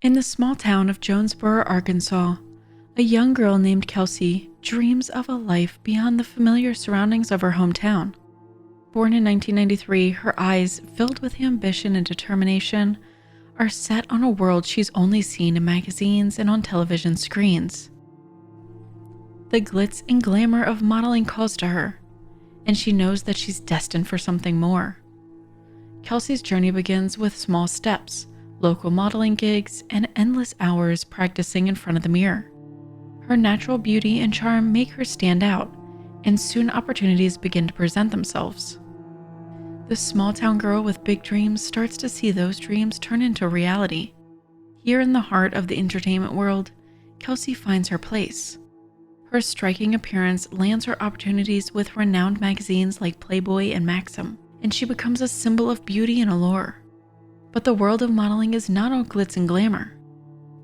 In the small town of Jonesboro, Arkansas, a young girl named Kelsey dreams of a life beyond the familiar surroundings of her hometown. Born in 1993, her eyes, filled with ambition and determination, are set on a world she's only seen in magazines and on television screens. The glitz and glamour of modeling calls to her, and she knows that she's destined for something more. Kelsey's journey begins with small steps, local modeling gigs, and endless hours practicing in front of the mirror. Her natural beauty and charm make her stand out, and soon opportunities begin to present themselves. The small-town girl with big dreams starts to see those dreams turn into reality. Here in the heart of the entertainment world, Kelsey finds her place. Her striking appearance lands her opportunities with renowned magazines like Playboy and Maxim, and she becomes a symbol of beauty and allure. But the world of modeling is not all glitz and glamour.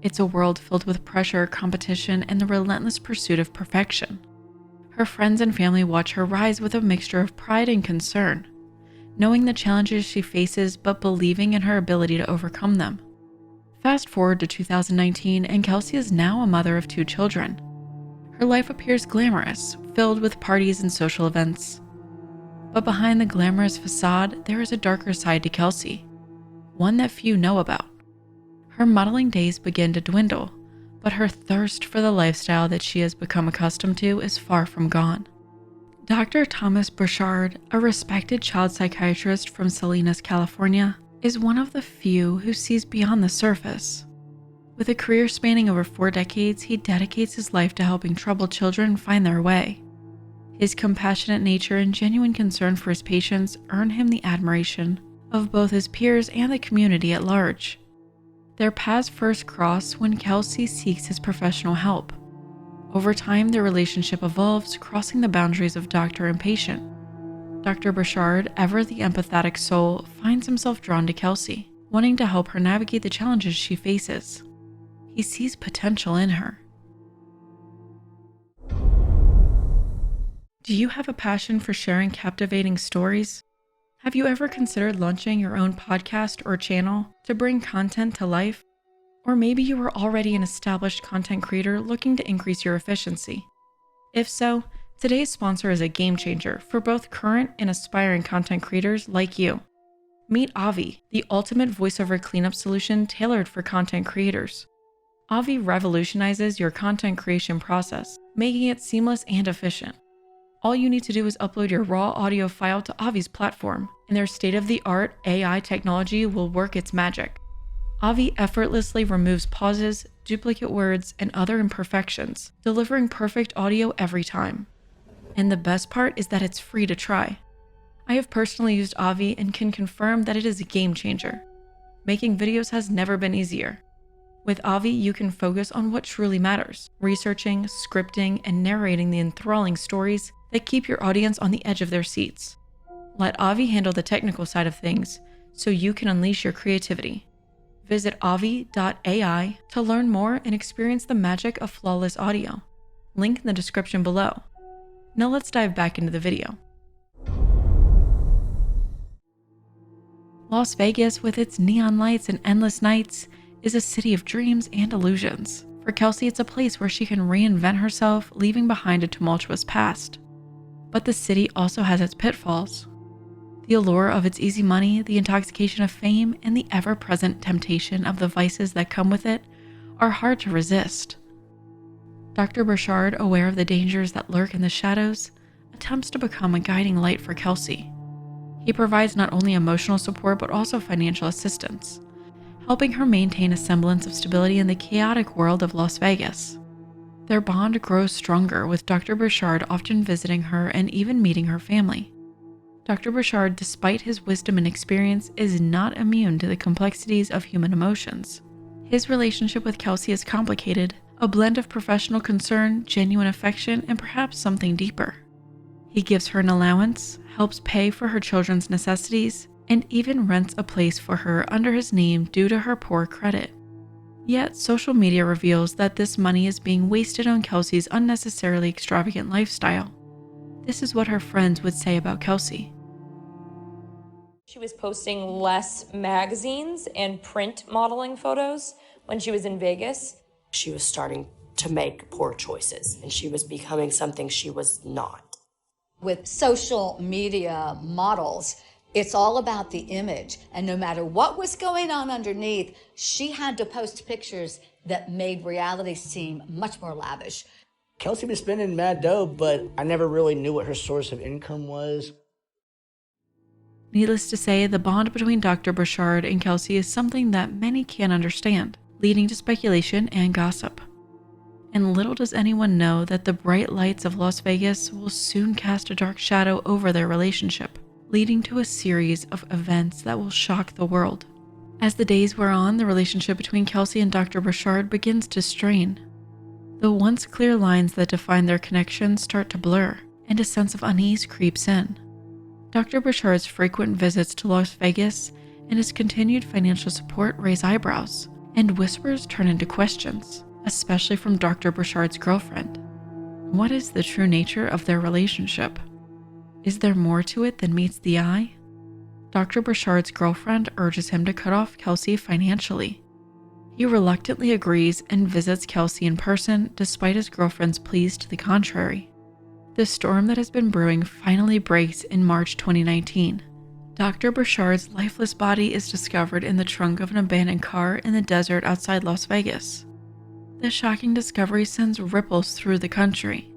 It's a world filled with pressure, competition, and the relentless pursuit of perfection. Her friends and family watch her rise with a mixture of pride and concern, knowing the challenges she faces but believing in her ability to overcome them. Fast forward to 2019, and Kelsey is now a mother of 2 children. Her life appears glamorous, filled with parties and social events. But behind the glamorous facade, there is a darker side to Kelsey, one that few know about. Her modeling days begin to dwindle, but her thirst for the lifestyle that she has become accustomed to is far from gone. Dr. Thomas Burchard, a respected child psychiatrist from Salinas, California, is one of the few who sees beyond the surface. With a career spanning over 4 decades, he dedicates his life to helping troubled children find their way. His compassionate nature and genuine concern for his patients earn him the admiration of both his peers and the community at large. Their paths first cross when Kelsey seeks his professional help. Over time, their relationship evolves, crossing the boundaries of doctor and patient. Dr. Burchard, ever the empathetic soul, finds himself drawn to Kelsey, wanting to help her navigate the challenges she faces. He sees potential in her. Do you have a passion for sharing captivating stories? Have you ever considered launching your own podcast or channel to bring content to life? Or maybe you are already an established content creator looking to increase your efficiency. If so, today's sponsor is a game changer for both current and aspiring content creators like you. Meet Auvi, the ultimate voiceover cleanup solution tailored for content creators. Auvi revolutionizes your content creation process, making it seamless and efficient. All you need to do is upload your raw audio file to Auvi's platform, and their state-of-the-art AI technology will work its magic. Auvi effortlessly removes pauses, duplicate words, and other imperfections, delivering perfect audio every time. And the best part is that it's free to try. I have personally used Auvi and can confirm that it is a game changer. Making videos has never been easier. With Auvi, you can focus on what truly matters, researching, scripting, and narrating the enthralling stories that keep your audience on the edge of their seats. Let Auvi handle the technical side of things so you can unleash your creativity. Visit auvi.ai to learn more and experience the magic of flawless audio. Link in the description below. Now let's dive back into the video. Las Vegas, with its neon lights and endless nights, is a city of dreams and illusions. For Kelsey, it's a place where she can reinvent herself, leaving behind a tumultuous past. But the city also has its pitfalls. The allure of its easy money, the intoxication of fame, and the ever-present temptation of the vices that come with it are hard to resist. Dr. Burchard, aware of the dangers that lurk in the shadows, attempts to become a guiding light for Kelsey. He provides not only emotional support but also financial assistance, helping her maintain a semblance of stability in the chaotic world of Las Vegas. Their bond grows stronger, with Dr. Burchard often visiting her and even meeting her family. Dr. Burchard, despite his wisdom and experience, is not immune to the complexities of human emotions. His relationship with Kelsey is complicated, a blend of professional concern, genuine affection, and perhaps something deeper. He gives her an allowance, helps pay for her children's necessities, and even rents a place for her under his name due to her poor credit. Yet, social media reveals that this money is being wasted on Kelsey's unnecessarily extravagant lifestyle. This is what her friends would say about Kelsey. She was posting less magazines and print modeling photos, When she was in Vegas, she was starting to make poor choices, and she was becoming something she was not. With social media models, it's all about the image, and no matter what was going on underneath, she had to post pictures that made reality seem much more lavish. Kelsey was spending mad dough, but I never really knew what her source of income was. Needless to say, the bond between Dr. Burchard and Kelsey is something that many can't understand, leading to speculation and gossip. And little does anyone know that the bright lights of Las Vegas will soon cast a dark shadow over their relationship, leading to a series of events that will shock the world. As the days wear on, the relationship between Kelsey and Dr. Burchard begins to strain. The once clear lines that define their connection start to blur, and a sense of unease creeps in. Dr. Burchard's frequent visits to Las Vegas and his continued financial support raise eyebrows, and whispers turn into questions, especially from Dr. Burchard's girlfriend. What is the true nature of their relationship? Is there more to it than meets the eye? Dr. Burchard's girlfriend urges him to cut off Kelsey financially. He reluctantly agrees and visits Kelsey in person despite his girlfriend's pleas to the contrary. The storm that has been brewing finally breaks in March 2019. Dr. Burchard's lifeless body is discovered in the trunk of an abandoned car in the desert outside Las Vegas. The shocking discovery sends ripples through the country.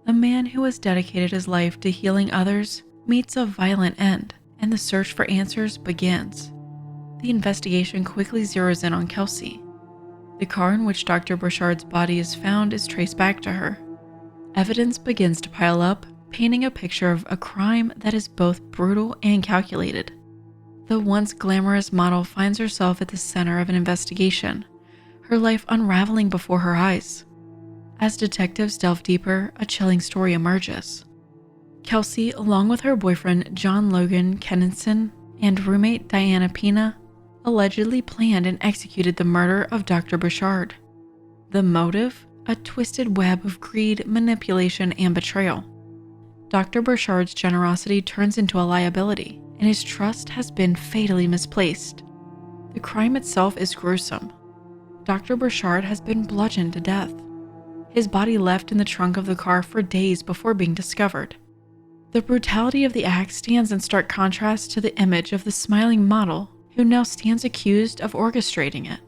The man who has dedicated his life to healing others meets a violent end, and the search for answers begins. The investigation quickly zeroes in on Kelsey. The car in which Dr. Burchard's body is found is traced back to her. Evidence begins to pile up, painting a picture of a crime that is both brutal and calculated. The once glamorous model finds herself at the center of an investigation, her life unraveling before her eyes. As detectives delve deeper, a chilling story emerges. Kelsey, along with her boyfriend John Logan Kenninson and roommate Diana Pina, allegedly planned and executed the murder of Dr. Burchard. The motive? A twisted web of greed, manipulation, and betrayal. Dr. Burchard's generosity turns into a liability, and his trust has been fatally misplaced. The crime itself is gruesome. Dr. Burchard has been bludgeoned to death. His body left in the trunk of the car for days before being discovered. The brutality of the act stands in stark contrast to the image of the smiling model who now stands accused of orchestrating it.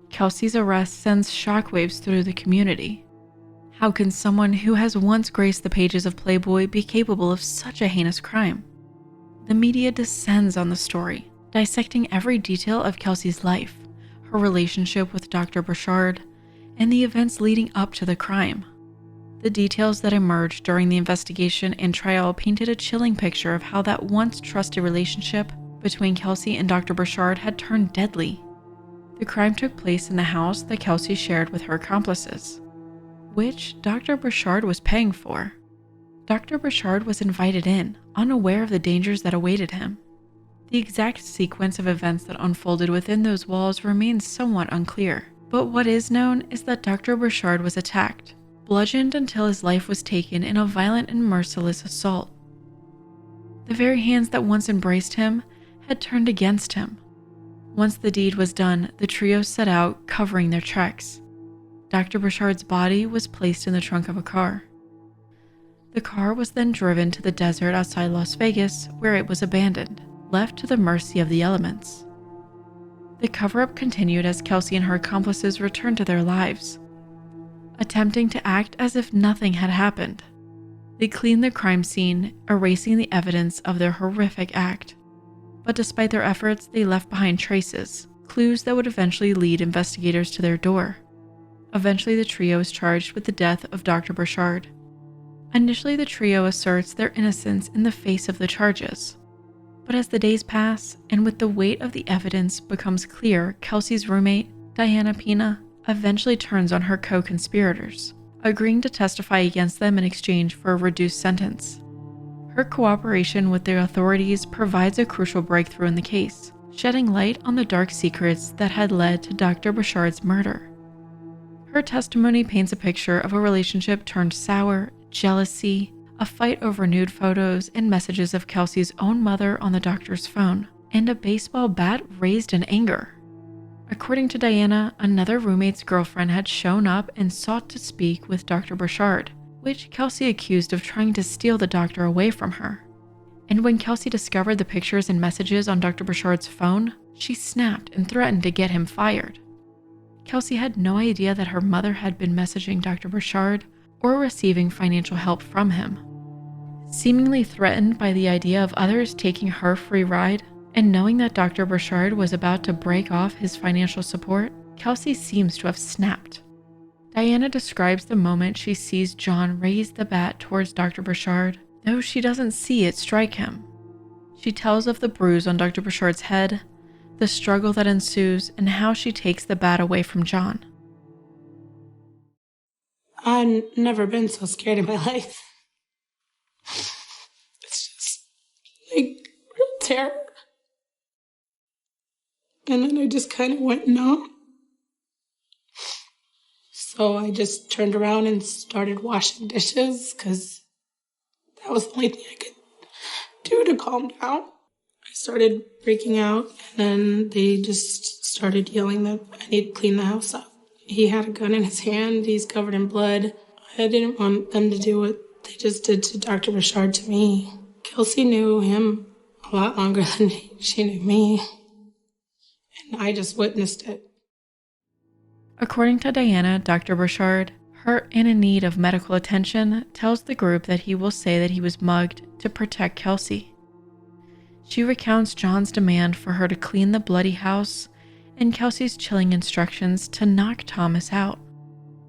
Kelsey's arrest sends shockwaves through the community. How can someone who has once graced the pages of Playboy be capable of such a heinous crime? The media descends on the story, dissecting every detail of Kelsey's life, her relationship with Dr. Burchard, and the events leading up to the crime. The details that emerged during the investigation and trial painted a chilling picture of how that once trusted relationship between Kelsey and Dr. Burchard had turned deadly. The crime took place in the house that Kelsey shared with her accomplices, which Dr. Burchard was paying for. Dr. Burchard was invited in, unaware of the dangers that awaited him. The exact sequence of events that unfolded within those walls remains somewhat unclear, but what is known is that Dr. Burchard was attacked, bludgeoned until his life was taken in a violent and merciless assault. The very hands that once embraced him had turned against him. Once the deed was done, the trio set out, covering their tracks. Dr. Burchard's body was placed in the trunk of a car. The car was then driven to the desert outside Las Vegas, where it was abandoned, left to the mercy of the elements. The cover-up continued as Kelsey and her accomplices returned to their lives, attempting to act as if nothing had happened. They cleaned the crime scene, erasing the evidence of their horrific act. But despite their efforts, they left behind traces, clues that would eventually lead investigators to their door. Eventually, the trio is charged with the death of Dr. Burchard. Initially, the trio asserts their innocence in the face of the charges. But as the days pass, and with the weight of the evidence becomes clear, Kelsey's roommate, Diana Pina, eventually turns on her co-conspirators, agreeing to testify against them in exchange for a reduced sentence. Her cooperation with the authorities provides a crucial breakthrough in the case, shedding light on the dark secrets that had led to Dr. Burchard's murder. Her testimony paints a picture of a relationship turned sour, jealousy, a fight over nude photos and messages of Kelsey's own mother on the doctor's phone, and a baseball bat raised in anger. According to Diana, another roommate's girlfriend had shown up and sought to speak with Dr. Burchard, which Kelsey accused of trying to steal the doctor away from her. And when Kelsey discovered the pictures and messages on Dr. Burchard's phone, she snapped and threatened to get him fired. Kelsey had no idea that her mother had been messaging Dr. Burchard or receiving financial help from him. Seemingly threatened by the idea of others taking her free ride, and knowing that Dr. Burchard was about to break off his financial support, Kelsey seems to have snapped. Diana describes the moment she sees John raise the bat towards Dr. Burchard, though she doesn't see it strike him. She tells of the bruise on Dr. Burchard's head, the struggle that ensues, and how she takes the bat away from John. I've never been so scared in my life. It's just like real terror. And then I just kind of went numb. So I just turned around and started washing dishes because that was the only thing I could do to calm down. I started breaking out, and then they just started yelling that I need to clean the house up. He had a gun in his hand. He's covered in blood. I didn't want them to do what they just did to Dr. Burchard to me. Kelsey knew him a lot longer than she knew me. And I just witnessed it. According to Diana, Dr. Burchard, hurt and in need of medical attention, tells the group that he will say that he was mugged to protect Kelsey. She recounts John's demand for her to clean the bloody house and Kelsey's chilling instructions to knock Thomas out.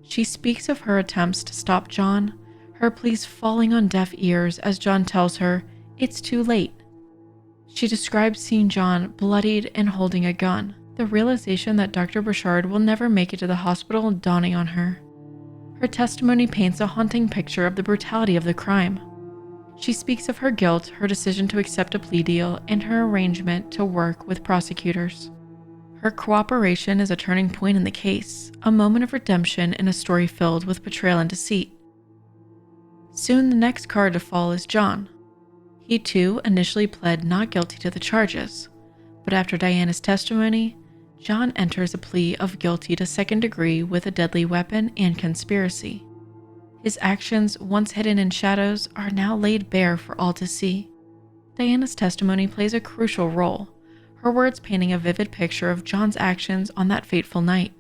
She speaks of her attempts to stop John, her pleas falling on deaf ears as John tells her it's too late. She describes seeing John bloodied and holding a gun, the realization that Dr. Burchard will never make it to the hospital dawning on her. Her testimony paints a haunting picture of the brutality of the crime. She speaks of her guilt, her decision to accept a plea deal, and her arrangement to work with prosecutors. Her cooperation is a turning point in the case, a moment of redemption in a story filled with betrayal and deceit. Soon the next card to fall is John. He too initially pled not guilty to the charges, but after Diana's testimony, John enters a plea of guilty to second degree with a deadly weapon and conspiracy. His actions, once hidden in shadows, are now laid bare for all to see. Diana's testimony plays a crucial role, her words painting a vivid picture of John's actions on that fateful night.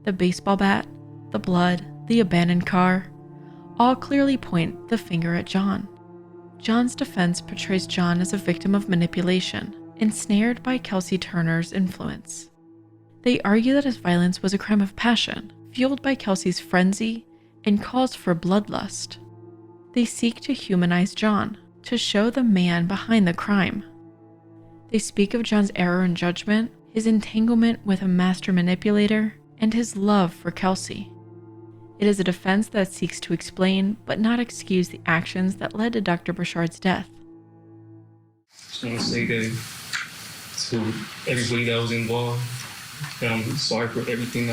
The baseball bat, the blood, the abandoned car, all clearly point the finger at John. John's defense portrays John as a victim of manipulation, ensnared by Kelsey Turner's influence. They argue that his violence was a crime of passion, fueled by Kelsey's frenzy, and calls for bloodlust. They seek to humanize John, to show the man behind the crime. They speak of John's error in judgment, his entanglement with a master manipulator, and his love for Kelsey. It is a defense that seeks to explain but not excuse the actions that led to Dr. Burchard's death. I just want to say that to everybody that was involved, that I'm sorry for everything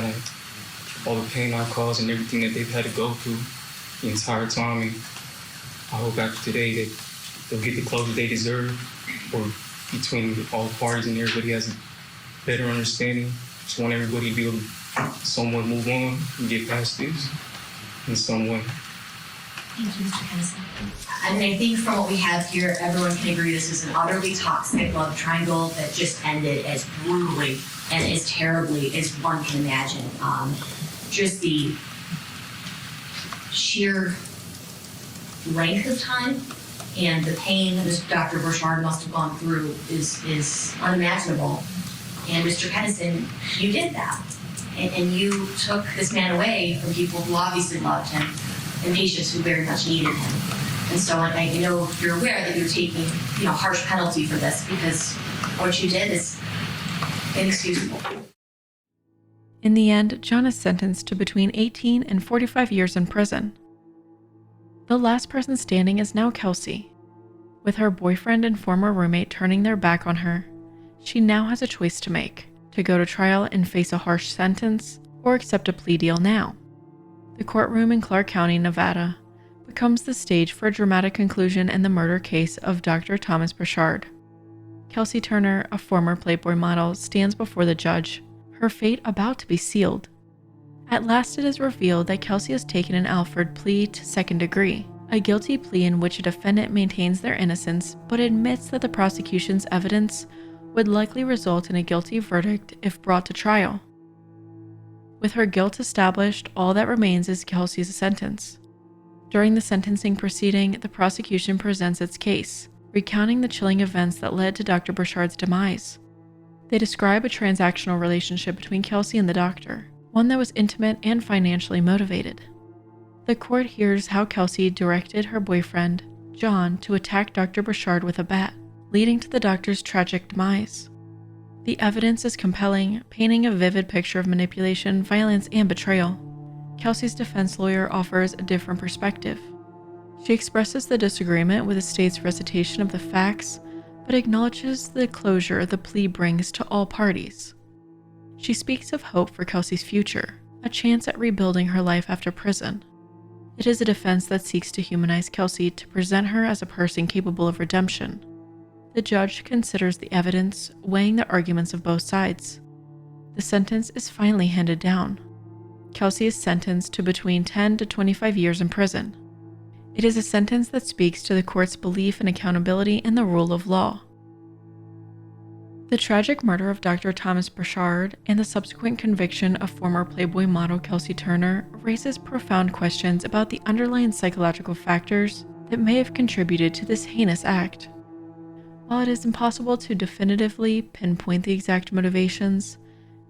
all the pain I caused and everything that they've had to go through the entire time. And I hope after today that they'll get the closure they deserve, or between all parties and everybody has a better understanding. Just want everybody to be able to somewhat move on and get past this in some way. Thank you, Mr. Kelsey. I mean, I think from what we have here, everyone can agree this is an utterly toxic love triangle that just ended as brutally and as terribly as one can imagine. Just the sheer length of time and the pain that Dr. Burchard must have gone through is unimaginable. And Mr. Kennison, you did that. And you took this man away from people who obviously loved him and patients who very much needed him. And so I know you're aware that you're taking, harsh penalty for this, because what you did is inexcusable. In the end, John is sentenced to between 18 and 45 years in prison. The last person standing is now Kelsey. With her boyfriend and former roommate turning their back on her, she now has a choice to make: to go to trial and face a harsh sentence, or accept a plea deal now. The courtroom in Clark County, Nevada, becomes the stage for a dramatic conclusion in the murder case of Dr. Thomas Burchard. Kelsey Turner, a former Playboy model, stands before the judge, her fate about to be sealed. At last it is revealed that Kelsey has taken an Alford plea to second degree, a guilty plea in which a defendant maintains their innocence but admits that the prosecution's evidence would likely result in a guilty verdict if brought to trial. With her guilt established, all that remains is Kelsey's sentence. During the sentencing proceeding, the prosecution presents its case, recounting the chilling events that led to Dr. Burchard's demise. They describe a transactional relationship between Kelsey and the doctor, one that was intimate and financially motivated. The court hears how Kelsey directed her boyfriend, John, to attack Dr. Burchard with a bat, leading to the doctor's tragic demise. The evidence is compelling, painting a vivid picture of manipulation, violence, and betrayal. Kelsey's defense lawyer offers a different perspective. She expresses the disagreement with the state's recitation of the facts, but acknowledges the closure the plea brings to all parties. She speaks of hope for Kelsey's future, a chance at rebuilding her life after prison. It is a defense that seeks to humanize Kelsey to present her as a person capable of redemption. The judge considers the evidence, weighing the arguments of both sides. The sentence is finally handed down. Kelsey is sentenced to between 10 to 25 years in prison. It is a sentence that speaks to the court's belief in accountability and the rule of law. The tragic murder of Dr. Thomas Burchard and the subsequent conviction of former Playboy model Kelsey Turner raises profound questions about the underlying psychological factors that may have contributed to this heinous act. While it is impossible to definitively pinpoint the exact motivations,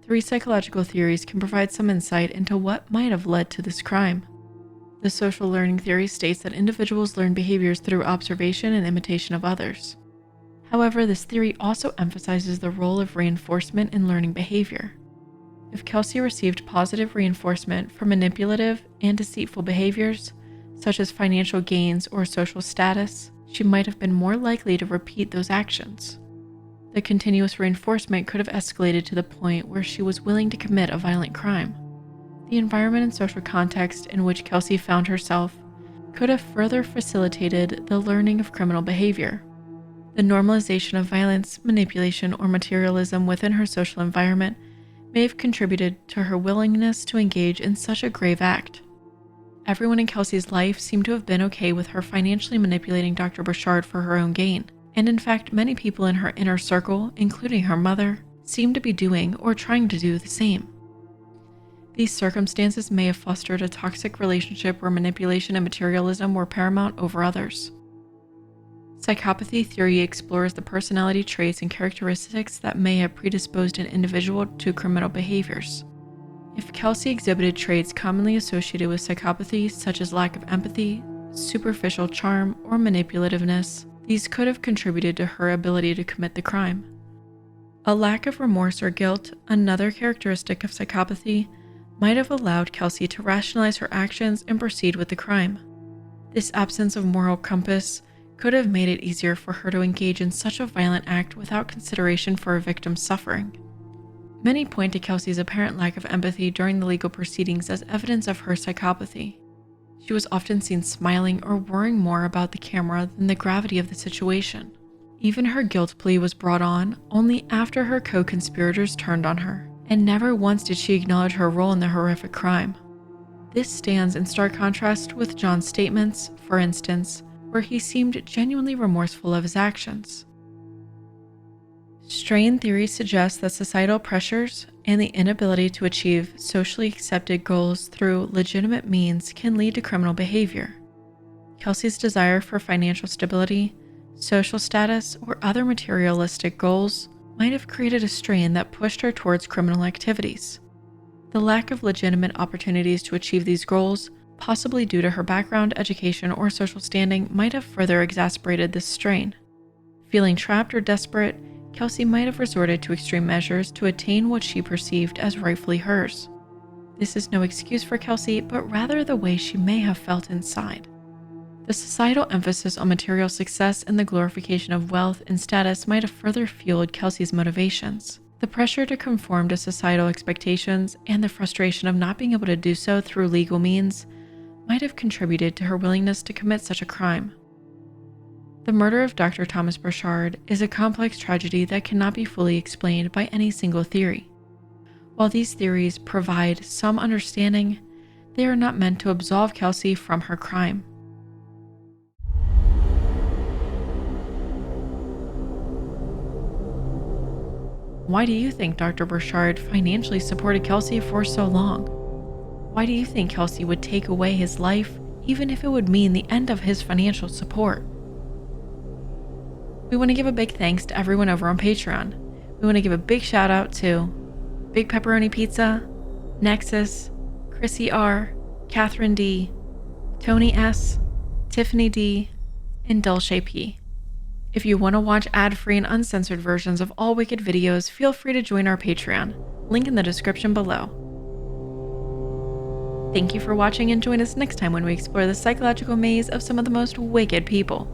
3 psychological theories can provide some insight into what might have led to this crime. The social learning theory states that individuals learn behaviors through observation and imitation of others. However, this theory also emphasizes the role of reinforcement in learning behavior. If Kelsey received positive reinforcement for manipulative and deceitful behaviors, such as financial gains or social status, she might have been more likely to repeat those actions. The continuous reinforcement could have escalated to the point where she was willing to commit a violent crime. The environment and social context in which Kelsey found herself could have further facilitated the learning of criminal behavior. The normalization of violence, manipulation, or materialism within her social environment may have contributed to her willingness to engage in such a grave act. Everyone in Kelsey's life seemed to have been okay with her financially manipulating Dr. Burchard for her own gain, and in fact many people in her inner circle, including her mother, seemed to be doing or trying to do the same. These circumstances may have fostered a toxic relationship where manipulation and materialism were paramount over others. Psychopathy theory explores the personality traits and characteristics that may have predisposed an individual to criminal behaviors. If Kelsey exhibited traits commonly associated with psychopathy, such as lack of empathy, superficial charm, or manipulativeness, these could have contributed to her ability to commit the crime. A lack of remorse or guilt, another characteristic of psychopathy, might have allowed Kelsey to rationalize her actions and proceed with the crime. This absence of moral compass could have made it easier for her to engage in such a violent act without consideration for a victim's suffering. Many point to Kelsey's apparent lack of empathy during the legal proceedings as evidence of her psychopathy. She was often seen smiling or worrying more about the camera than the gravity of the situation. Even her guilt plea was brought on only after her co-conspirators turned on her, and never once did she acknowledge her role in the horrific crime. This stands in stark contrast with John's statements, for instance, where he seemed genuinely remorseful of his actions. Strain theory suggests that societal pressures and the inability to achieve socially accepted goals through legitimate means can lead to criminal behavior. Kelsey's desire for financial stability, social status, or other materialistic goals might have created a strain that pushed her towards criminal activities. The lack of legitimate opportunities to achieve these goals, possibly due to her background, education, or social standing, might have further exacerbated this strain. Feeling trapped or desperate, Kelsey might have resorted to extreme measures to attain what she perceived as rightfully hers. This is no excuse for Kelsey, but rather the way she may have felt inside. The societal emphasis on material success and the glorification of wealth and status might have further fueled Kelsey's motivations. The pressure to conform to societal expectations and the frustration of not being able to do so through legal means might have contributed to her willingness to commit such a crime. The murder of Dr. Thomas Burchard is a complex tragedy that cannot be fully explained by any single theory. While these theories provide some understanding, they are not meant to absolve Kelsey from her crime. Why do you think Dr. Burchard financially supported Kelsey for so long? Why do you think Kelsey would take away his life, even if it would mean the end of his financial support? We want to give a big thanks to everyone over on Patreon. We want to give a big shout out to Big Pepperoni Pizza, Nexus, Chrissy R, Catherine D, Tony S, Tiffany D, and Dulce P. If you want to watch ad-free and uncensored versions of all Wicked videos, feel free to join our Patreon, link in the description below. Thank you for watching, and join us next time when we explore the psychological maze of some of the most wicked people.